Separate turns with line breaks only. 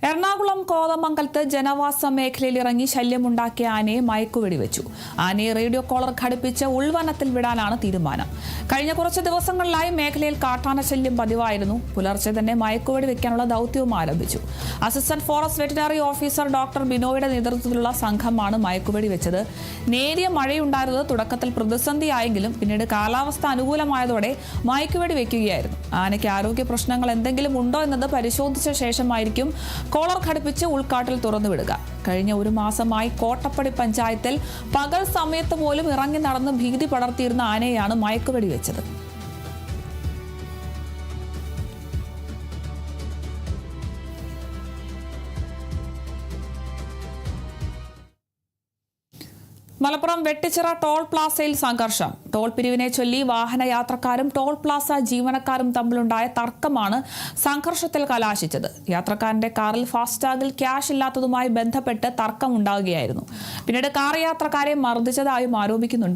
എറണാകുളം കോതമംഗലത്ത് ജനവാസ മേഖലയിൽ ഇറങ്ങി ശല്യമുണ്ടാക്കിയ ആനയെ മയക്കുവെടിവെച്ചു. ആനയെ റേഡിയോ കോളർ ഘടിപ്പിച്ച് ഉൾവനത്തിൽ വിടാനാണ് തീരുമാനം. കഴിഞ്ഞ കുറച്ച് ദിവസങ്ങളിലായി മേഖലയിൽ കാട്ടാന ശല്യം പതിവായിരുന്നു. പുലർച്ചെ തന്നെ മയക്കുവെടി വെക്കാനുള്ള ദൗത്യവും ആരംഭിച്ചു. Assistant forest veterinary officer doctor ബിനോയുടെ നേതൃത്വത്തിലുള്ള സംഘമാണ് മയക്കുവെടി വെച്ചത്. നേരിയ മഴയുണ്ടായിരുന്നത് തുടക്കത്തിൽ പ്രതിസന്ധിയായെങ്കിലും പിന്നീട് കാലാവസ്ഥ അനുകൂലമായതോടെ മയക്കുവെടി വെക്കുകയായിരുന്നു. ആനയ്ക്ക് ആരോഗ്യ പ്രശ്നങ്ങൾ എന്തെങ്കിലും ഉണ്ടോ എന്നത് പരിശോധിച്ച ശേഷമായിരിക്കും കോളർ ഘടിപ്പിച്ച് ഉൾക്കാട്ടിൽ തുറന്നുവിടുക. കഴിഞ്ഞ ഒരു മാസമായി കോട്ടപ്പടി പഞ്ചായത്തിൽ പകൽ സമയത്ത് പോലും ഇറങ്ങി നടന്ന് ഭീതി പടർത്തിയിരുന്ന ആനയെയാണ് മയക്കുവെടി വെച്ചത്. മലപ്പുറം വെട്ടിച്ചിറ ടോൾ പ്ലാസയിൽ സംഘർഷം. ടോൾ പിരിവിനെ ചൊല്ലി വാഹനയാത്രക്കാരും ടോൾ പ്ലാസ ജീവനക്കാരും തമ്മിലുണ്ടായ തർക്കമാണ് സംഘർഷത്തിൽ കലാശിച്ചത്. യാത്രക്കാരന്റെ കാറിൽ ഫാസ്ടാഗിൽ ക്യാഷ് ഇല്ലാത്തതുമായി ബന്ധപ്പെട്ട് തർക്കമുണ്ടാകുകയായിരുന്നു. പിന്നീട് കാർ യാത്രക്കാരെ മർദ്ദിച്ചതായും ആരോപിക്കുന്നുണ്ട്.